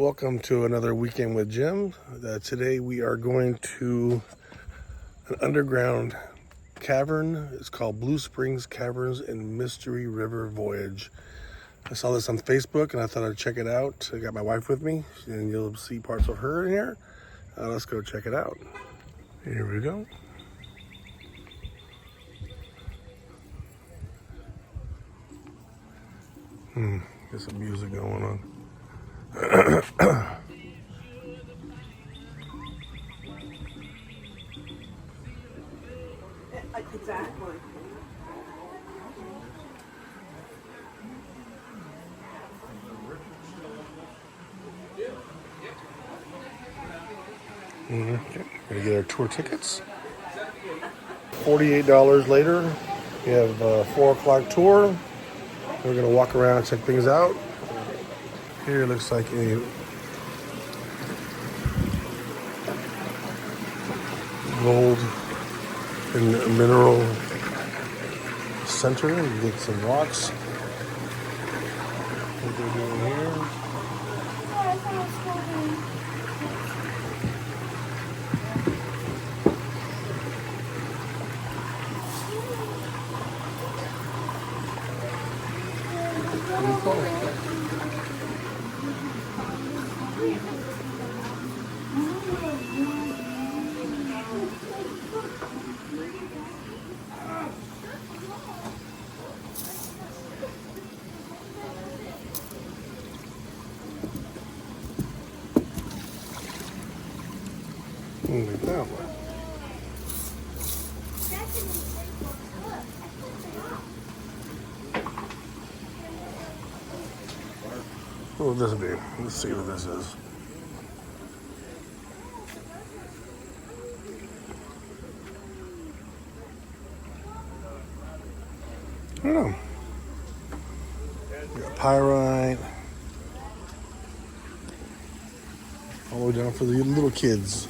Welcome to another weekend with Jim. Today we are going to an underground cavern. It's called Bluesprings Caverns and Mystery River Voyage. I saw this on Facebook and I thought I'd check it out. I got my wife with me and you'll see parts of her in here. Let's go check it out. Here we go. Get some music going on. Exactly. Okay, gonna get our tour tickets. $48 later, we have a 4 o'clock tour. We're gonna walk around and check things out. Here looks like a gold and mineral center. You get some rocks. What they're doing here. Pretty cool. Like that one. What will this be? Let's see what this is. I don't know. We got pyrite. All the way down for the little kids.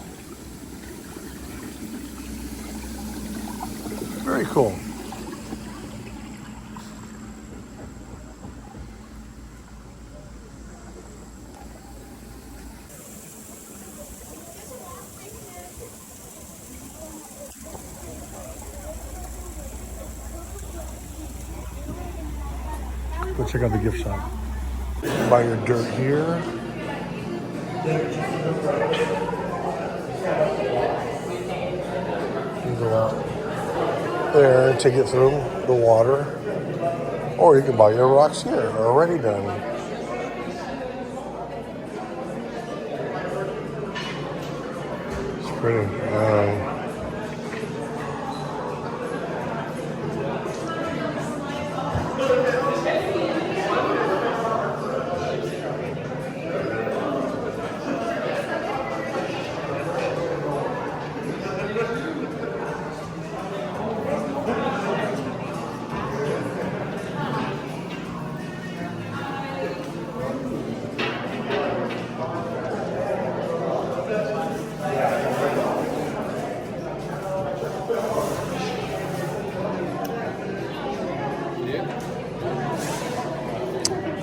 Very cool. Go check out the gift shop. Buy your dirt here. You go out there and take it through the water. Or you can buy your rocks here, already done. It's pretty.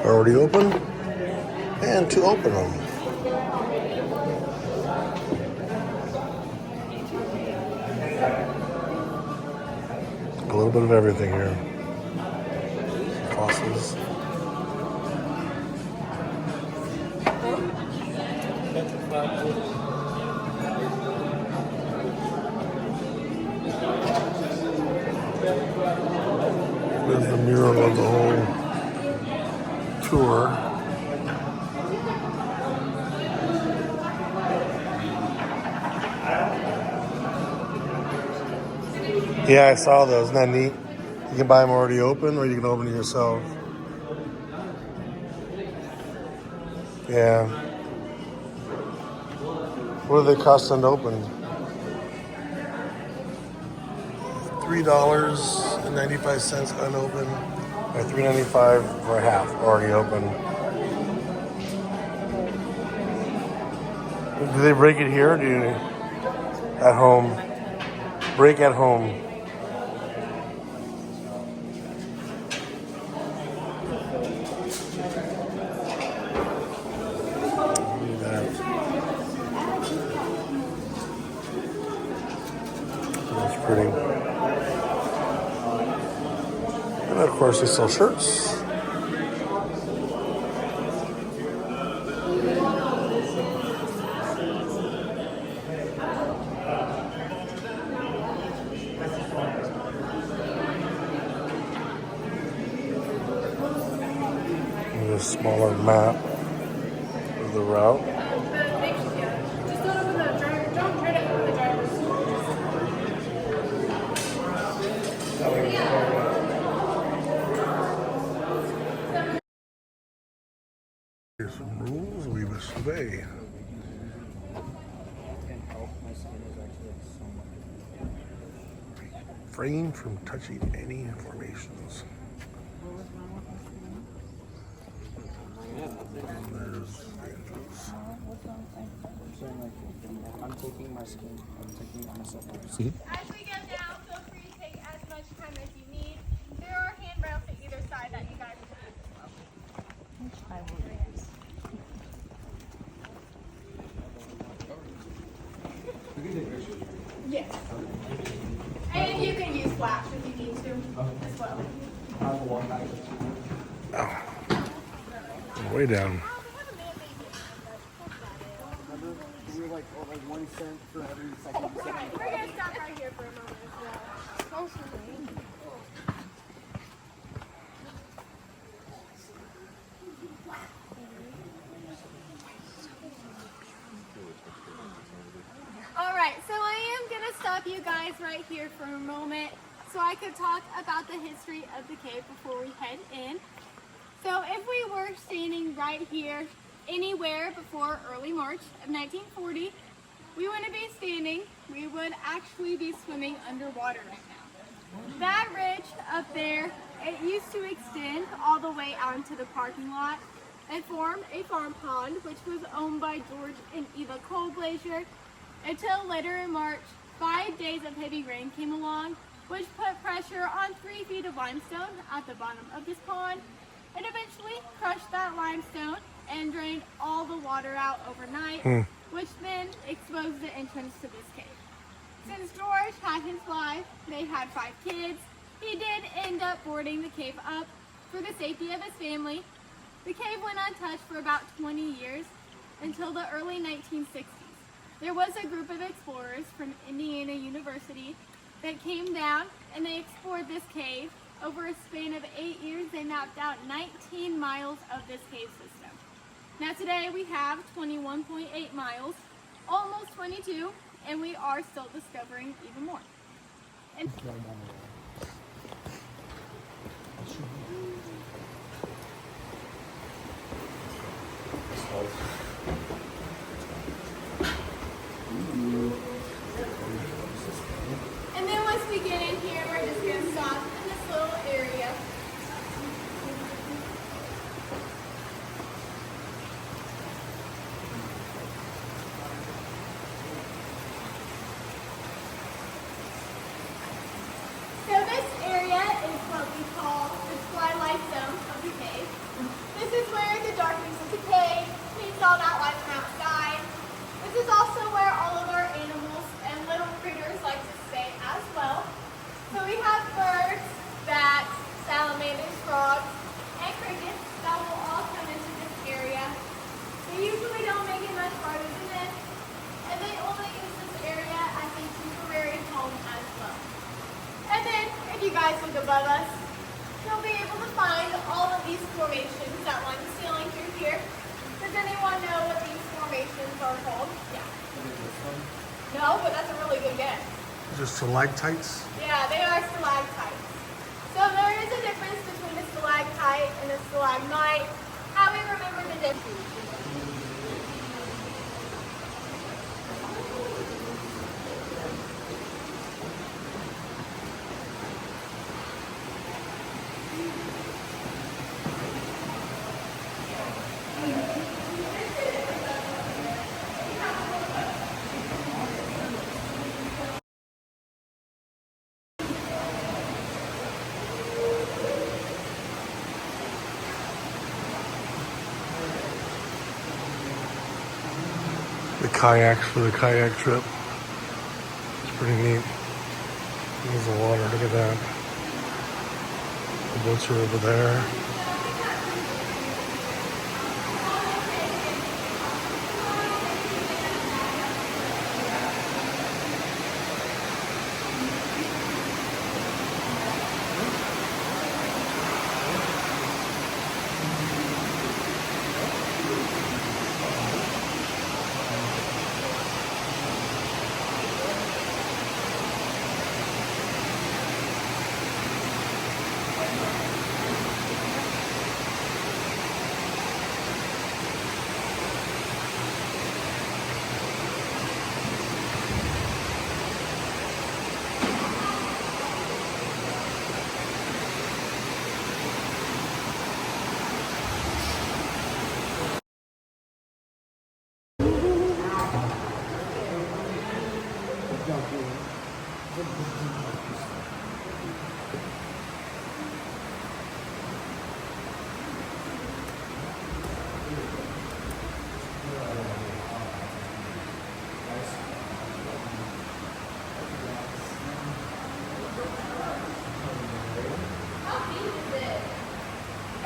Already open, and to open them. A little bit of everything here. Fossils. There's the mural of the whole tour. Yeah, I saw those. Isn't that neat? You can buy them already open, or you can open it yourself. Yeah. What do they cost unopened? $3.95 unopened, or $3.95 for a half already open. Do they break it here, or do you at home? Break at home. pretty. And of course, they sell shirts. And a smaller map of the route. Here's some rules we must obey. Refrain from touching any formations. There's the entrance. I'm taking my skin. I'm taking myself. As we go down, feel free to take as much time as you need. There are handrails to either side that you guys can use as well. Yes. And you can use flash if you need to as well. Way down. Like 1 cent for every second. Right, we're going to stop right here for a moment as well. Alright, so I am going to stop you guys right here for a moment so I could talk about the history of the cave before we head in. So if we were standing right here anywhere before early March of 1940, we wouldn't be standing, we would actually be swimming underwater right now. That ridge up there, it used to extend all the way out into the parking lot and form a farm pond, which was owned by George and Eva Cole Glacier, until later in March, 5 days of heavy rain came along, which put pressure on 3 feet of limestone at the bottom of this pond, and eventually crushed that limestone and drained all the water out overnight, which then exposed the entrance to this cave. Since George had his wife, they had 5 kids, he did end up boarding the cave up for the safety of his family. The cave went untouched for about 20 years until the early 1960s. There was a group of explorers from Indiana University that came down and they explored this cave. Over a span of 8 years, they mapped out 19 miles of this cave system. Now today we have 21.8 miles, almost 22, and we are still discovering even more. And then once we get in here, we're just going to stop in this little area. So this area is what we call the twilight zone of the cave. This is where the darkness of the cave meets all that light from outside. This is also where all of our animals and little critters like to stay as well. So we have birds, bats, salamanders, frogs, and crickets that will all come into this area. They usually don't make it much farther than this, and they only use this area as a temporary home as well. And then, if you guys look above us, you'll be able to find all of these formations that line the ceiling through here. Does anyone know what these formations are called? Yeah. No, but that's a really good guess. Just stalactites? Yeah, they are stalactites. So there is a difference between a stalactite and a stalagmite. How we remember the difference? The kayaks for the kayak trip. It's pretty neat. There's the water, look at that. The boats are over there.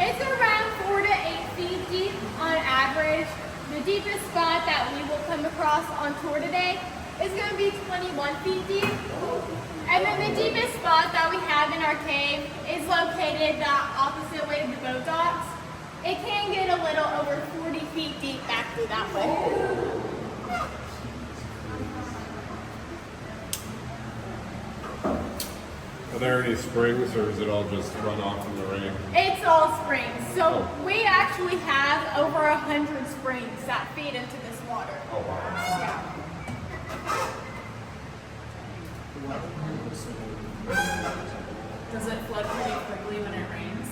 It's around 4 to 8 feet deep on average. The deepest spot that we will come across on tour today is going to be 21 feet deep. And then the deepest spot that we have in our cave is located the opposite way to the boat docks. It can get a little over 40 feet deep back through that way. Are there any springs, or is it all just runoff from the rain? It's all springs. So we actually have over 100 springs that feed into this water. Oh, wow. Yeah. Does it flood pretty quickly when it rains?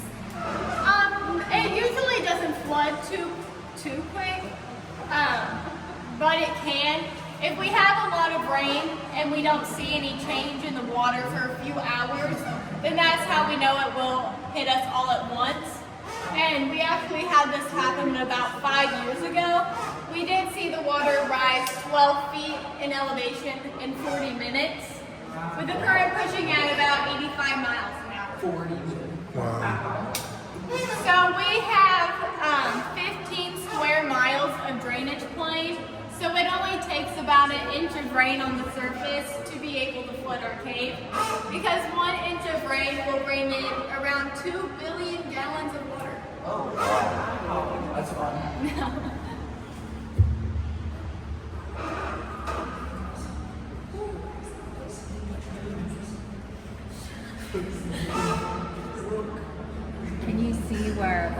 It usually doesn't flood too quick, but it can. If we have a lot of rain and we don't see any change in the water for a few hours, then that's how we know it will hit us all at once. And we actually had this happen about 5 years ago. We did see the water rise 12 feet in elevation in 40 minutes, with the current pushing at about 85 miles an hour. 40. Wow. So we have 15 square miles of drainage plain. So it only takes about an inch of rain on the surface to be able to flood our cave, because 1 inch of rain will bring in around 2 billion gallons of water. Oh, wow. That's fun. Can you see where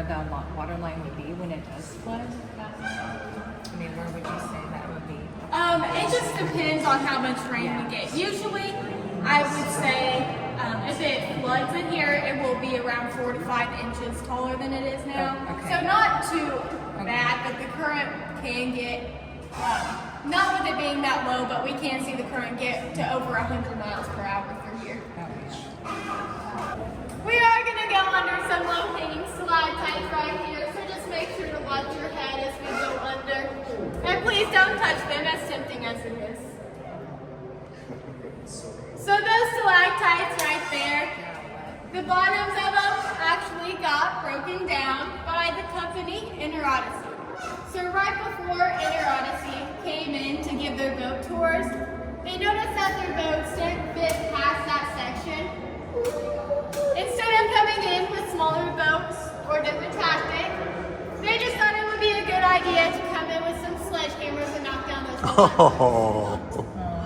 the water line would be when it does flood? I mean, where would you say that would be? It just depends on how much rain we get. Usually, I would say if it floods in here, it will be around 4 to 5 inches taller than it is now. Oh, okay. So not too bad, but the current can get, not with it being that low, but we can see the current get to over 100 miles per hour through here. We are going to go under some low-hanging stalactites right here, so just make sure to watch your head as we go under. And please don't touch them, as tempting as it is. So those stalactites right there, the bottoms of them actually got broken down by the company Odyssey. So right before Odyssey came in to give their boat tours, they noticed that their boats didn't fit past that section. Instead of coming in with smaller boats or different tactics, they just thought it would be a good idea to come in with some sledgehammers and knock down those boats. Oh.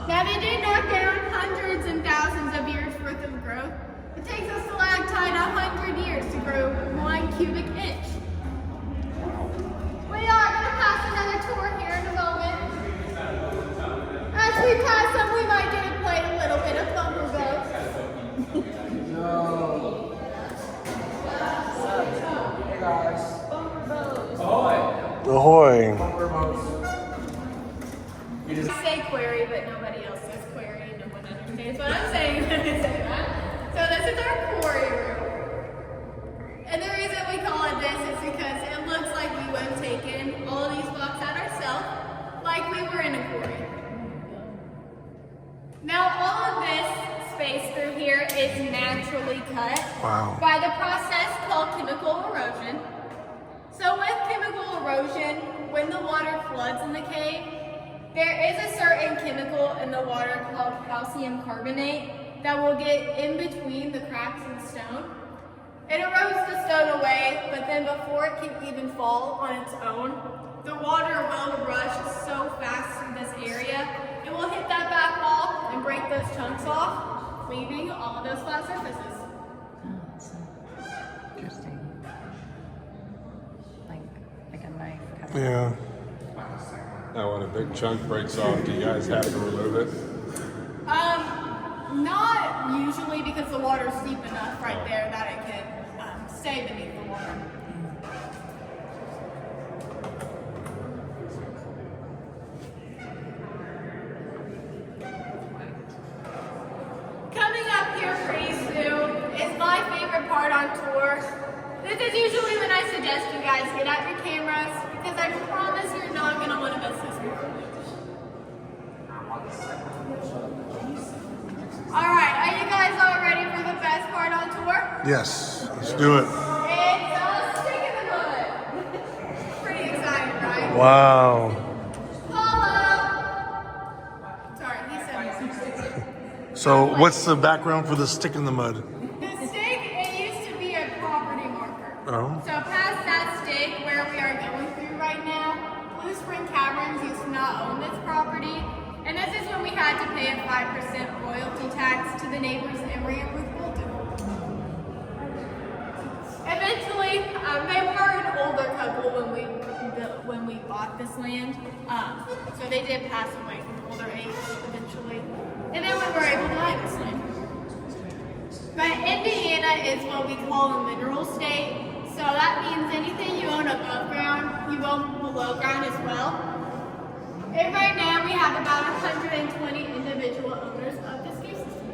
Now they did knock down hundreds and thousands of years worth of growth. It takes a stalactite 100 years to grow 1 cubic inch. We are going to pass another tour here in a moment. As we pass them, we might get to play a little bit of bumper boats. No. Hey guys. Ahoy. Bumper boats. You just I say query, but nobody else says query, and no one understands what I'm saying when I say that. So this is our quarry room. And the reason we call it this is because it looks like we would have taken all of these blocks out ourselves, like we were in a quarry. Now all of this space is naturally cut Wow. by the process called chemical erosion. So with chemical erosion, when the water floods in the cave, there is a certain chemical in the water called calcium carbonate that will get in between the cracks in stone. It erodes the stone away, but then before it can even fall on its own, the water will rush so fast through this area, it will hit that back wall and break those chunks off, leaving all of those flat surfaces. Oh, that's so interesting. Like a knife cut. Yeah. Now, when a big chunk breaks off, do you guys have to remove it? Not usually, because the water's deep enough right there that it can stay beneath the water. Coming up here pretty soon is my favorite part on tour. This is usually when I suggest you guys get out your cameras, because I promise you're not going to want to miss this one. Alright, are you guys all ready for the best part on tour? Yes. Let's do it. It's a stick in the mud. Pretty exciting, right? Wow. Follow. Sorry, he said So, what's the background for the stick in the mud? the stick, it used to be a property marker. Oh. So past that stick, where we are going through right now, Bluesprings Caverns used to not own this property. And this is when we had to pay a 5% royalty tax to the neighbors Emery and Ruth Bolton. Eventually, they were an older couple when we bought this land, so they did pass away from older age eventually, and then we were able to buy this land. But Indiana is what we call a mineral state, so that means anything you own above ground, you own below ground as well. And right now we have about 120 individual owners of this cave system.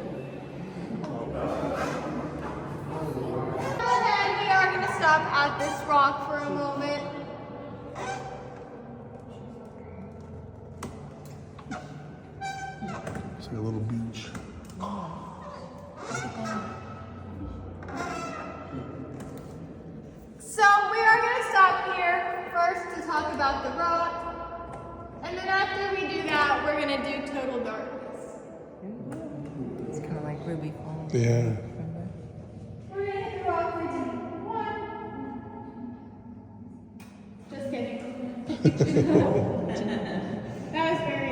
And then we are going to stop at this rock for a moment. It's like a little beach. So we are going to stop here first to talk about the rock. And then after we do that, we're going to do total darkness. It's kind of like Ruby Falls. Yeah. We're going to hit the rock for 1. Just kidding. That was very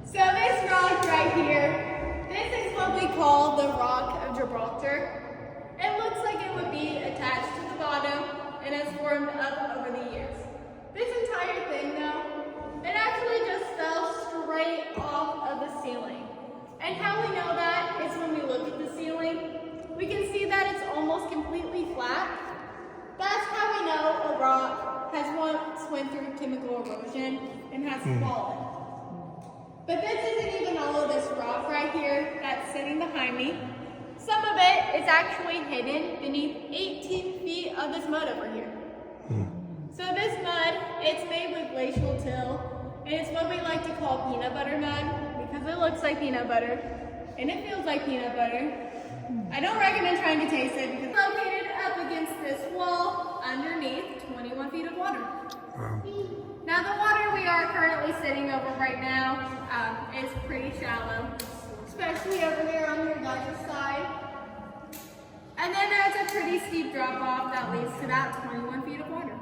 So this rock right here, this is what we call the Rock of Gibraltar. It looks like it would be attached to the bottom and has formed up over the years. This entire thing though, it actually just fell straight off of the ceiling. And how we know that is when we look at the ceiling, we can see that it's almost completely flat. That's how we know a rock has once went through chemical erosion and has fallen. But this isn't even all of this rock right here that's sitting behind me. Some of it is actually hidden beneath 18 feet of this mud over here. So this mud, it's made with glacial till, and it's what we like to call peanut butter mud because it looks like peanut butter and it feels like peanut butter. I don't recommend trying to taste it because it's located up against this wall underneath 21 feet of water. Wow. Now the water we are currently sitting over right now is pretty shallow, especially over there on your guys' side. And then there's a pretty steep drop off that leads to that 21 feet of water.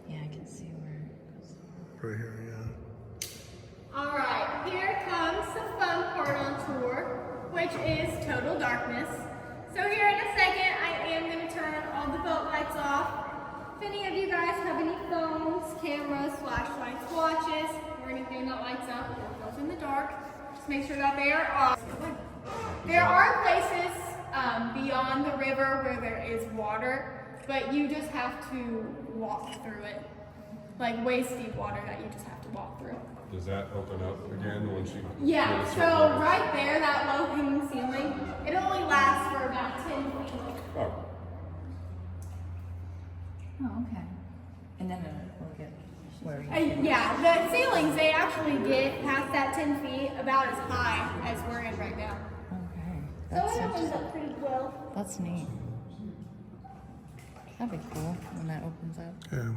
Yeah, I can see where it goes. Right here, yeah. Alright, here comes the fun part on tour, which is total darkness. So here in a second, I am going to turn all the boat lights off. If any of you guys have any phones, cameras, flashlights, watches, or anything that lights up or goes in the dark, just make sure that they are off. There are places beyond the river where there is water, but you just have to walk through it. Like waist deep water that you just have to walk through. Does that open up again once you? Yeah, get a so certain level? right there, that low hanging ceiling, it only lasts for about 10 feet. Oh, Oh, okay. And then we'll get where we Yeah, the ceilings, they actually get past that 10 feet about as high as we're in right now. Okay. So That's it opens interesting. up pretty well. That's neat. That'd be cool when that opens up. Yeah.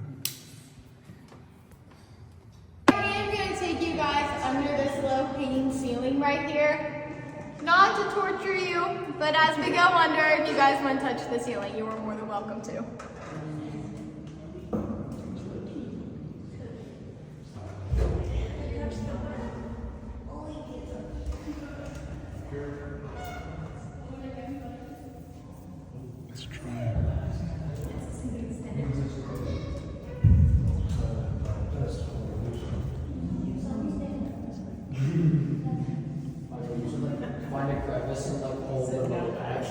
I am going to take you guys under this low hanging ceiling right here. Not to torture you, but as we go under, if you guys want to touch the ceiling, you are more than welcome to. Let's try. Find a crevice and like hold the little back.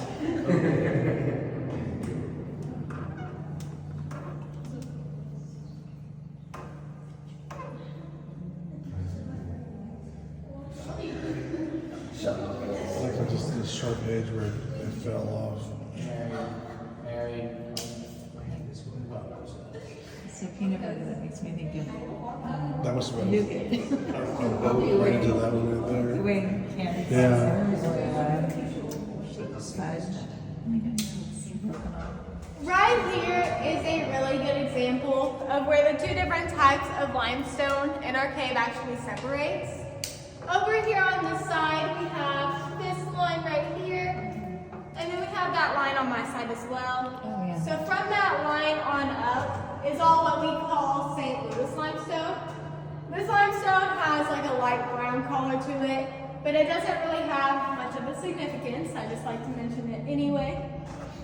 I like just the sharp edge where it fell off. Mary. So peanut butter, that makes me think of That must have been nougat. a boat right into that one right there. When candy Yeah. Right here is a really good example of where the two different types of limestone in our cave actually separates. Over here on this side, we have this line right here, and then we have that line on my side as well. Oh, yeah. So from that line on up is all what we call St. Louis limestone. This limestone has like a light brown color to it, but it doesn't really have much of a significance. I just like to mention it anyway.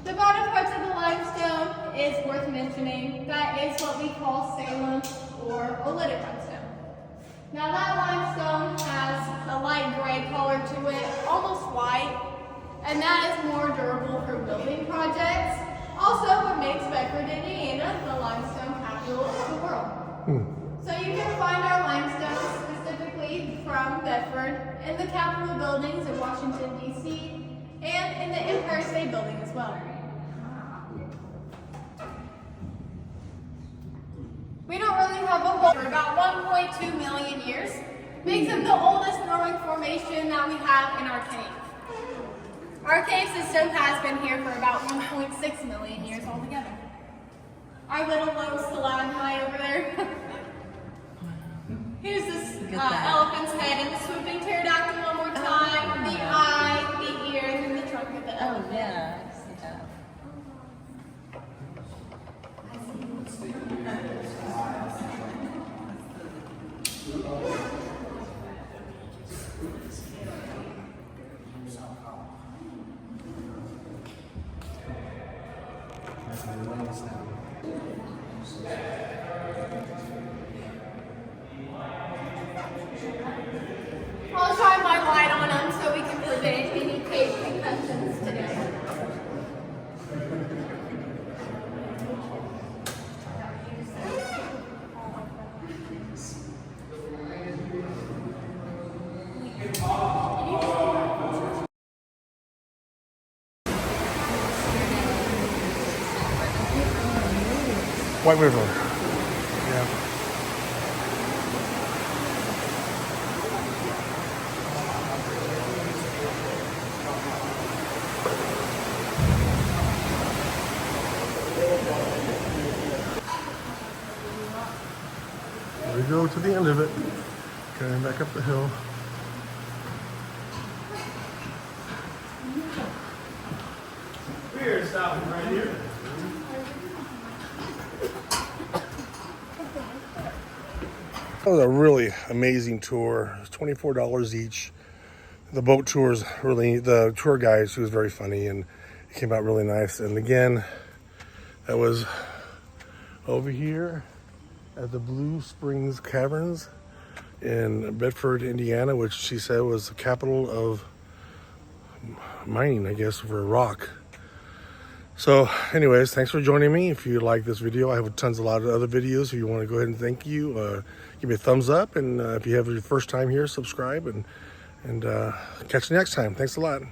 The bottom parts of the limestone is worth mentioning. That is what we call Salem or oolitic limestone. Now that limestone has a light gray color to it, almost white, and that is more durable for building projects. Also, what makes Bedford, Indiana the limestone capital of the world. So you can find our limestone specifically from Bedford in the Capitol buildings in Washington, D.C., and in the Empire State Building as well. We don't really have a hole for about 1.2 million years. Makes it the oldest growing formation that we have in our cave. Our cave system has been here for about 1.6 million years altogether. Our little little stalagmite over there. Here's this elephant's head and the swooping pterodactyl one more time. The eye, the ear, and then the trunk of the elephant. Oh, yeah. I see that. I'll shine my light on them so we can prevent any cave concussions today. White River. Yeah. There we go to the end of it. Going back up the hill. We're stopping right here. That was a really amazing tour. It's $24 each. The boat tours really, the tour guide, she was very funny and it came out really nice. And again, that was over here at the Bluesprings Caverns in Bedford, Indiana, which she said was the capital of mining, I guess, for rock. So anyways, thanks for joining me. If you like this video, I have a lot of other videos. If you want to go ahead and thank you, give me a thumbs up. And if you have your first time here, subscribe and catch you next time. Thanks a lot.